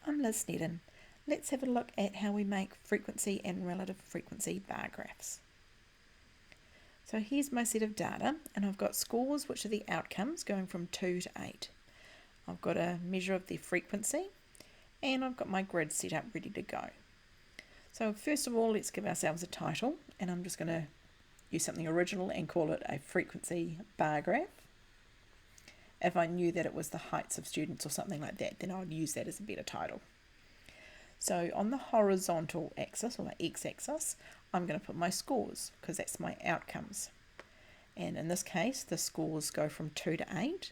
I'm Liz Sneddon. Let's have a look at how we make frequency and relative frequency bar graphs. So here's my set of data, and I've got scores, which are the outcomes, going from 2 to 8. I've got a measure of the frequency, and I've got my grid set up ready to go. So first of all, let's give ourselves a title, and I'm just going to use something original and call it a frequency bar graph. If I knew that it was the heights of students or something like that, then I would use that as a better title. So on the horizontal axis, or the x-axis, I'm going to put my scores, because that's my outcomes. And in this case, the scores go from 2 to 8.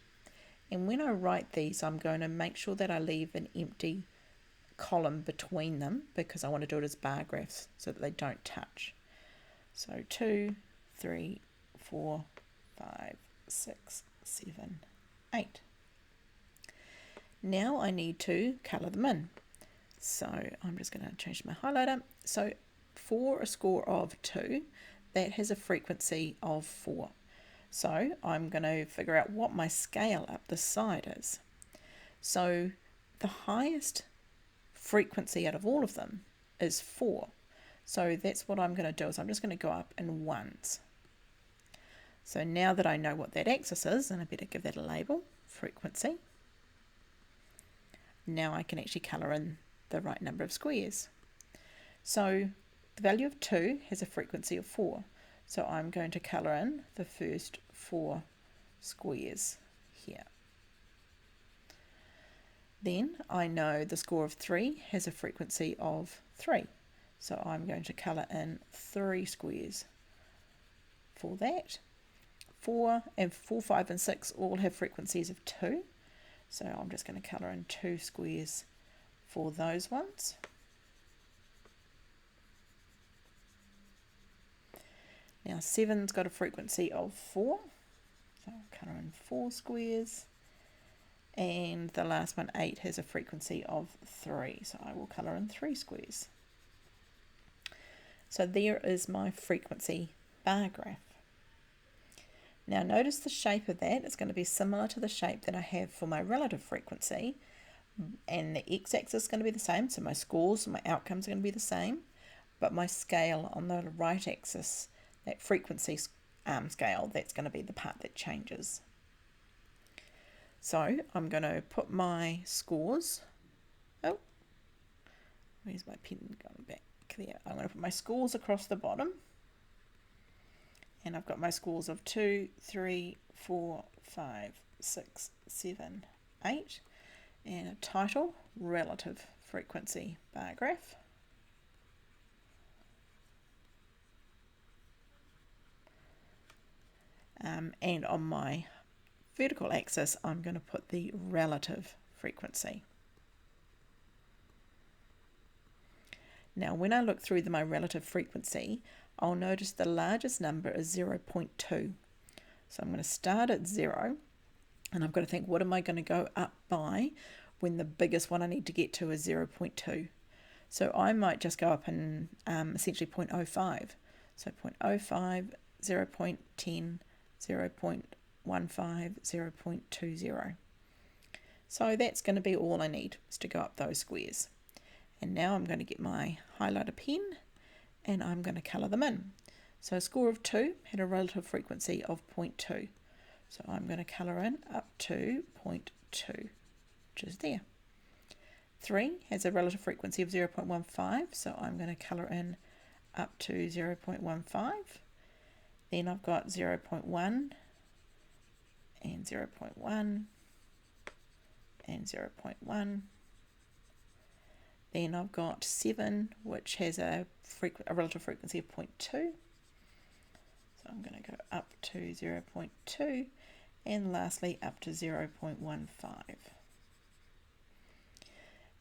And when I write these, I'm going to make sure that I leave an empty column between them, because I want to do it as bar graphs so that they don't touch. So 2, 3, 4, 5, 6, 7, 8. Now I need to colour them in. So I'm just going to change my highlighter. So for a score of 2, that has a frequency of 4. So I'm going to figure out what my scale up the side is. So the highest frequency out of all of them is 4. So that's what I'm going to do, is I'm just going to go up in ones. So now that I know what that axis is, and I better give that a label, frequency, now I can actually colour in the right number of squares. So the value of 2 has a frequency of 4. So I'm going to colour in the first 4 squares here. Then I know the score of 3 has a frequency of 3. So I'm going to colour in 3 squares for that. 4, 5 and 6 all have frequencies of 2. So I'm just going to colour in 2 squares for those ones. Now 7's got a frequency of 4. So I'll colour in 4 squares. And the last one, 8, has a frequency of 3. So I will colour in 3 squares. So there is my frequency bar graph. Now notice the shape of that is going to be similar to the shape that I have for my relative frequency, and the x-axis is going to be the same, so my scores and my outcomes are going to be the same, but my scale on the right axis, that frequency scale, that's going to be the part that changes. So I'm going to put my scores, oh, where's my pen going back there? I'm going to put my scores across the bottom. And I've got my scores of 2, 3, 4, 5, 6, 7, 8. And a title, relative frequency bar graph. And on my vertical axis, I'm going to put the relative frequency. Now, when I look through my relative frequency, I'll notice the largest number is 0.2. So I'm going to start at 0, and I've got to think, what am I going to go up by when the biggest one I need to get to is 0.2? So I might just go up in essentially 0.05. So 0.05, 0.10, 0.15, 0.20. So that's going to be all I need, is to go up those squares. And now I'm going to get my highlighter pen, and I'm going to colour them in. So a score of 2 had a relative frequency of 0.2. So I'm going to colour in up to 0.2, which is there. 3 has a relative frequency of 0.15, so I'm going to colour in up to 0.15. Then I've got 0.1 and 0.1 and 0.1. Then I've got 7, which has a relative frequency of 0.2. So I'm going to go up to 0.2, and lastly up to 0.15.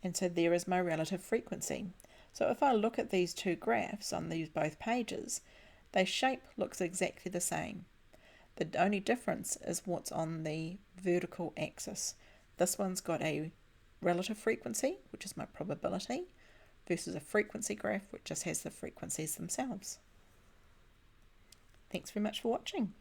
And so there is my relative frequency. So if I look at these two graphs on these both pages, their shape looks exactly the same. The only difference is what's on the vertical axis. This one's got a relative frequency, which is my probability, versus a frequency graph, which just has the frequencies themselves. Thanks very much for watching.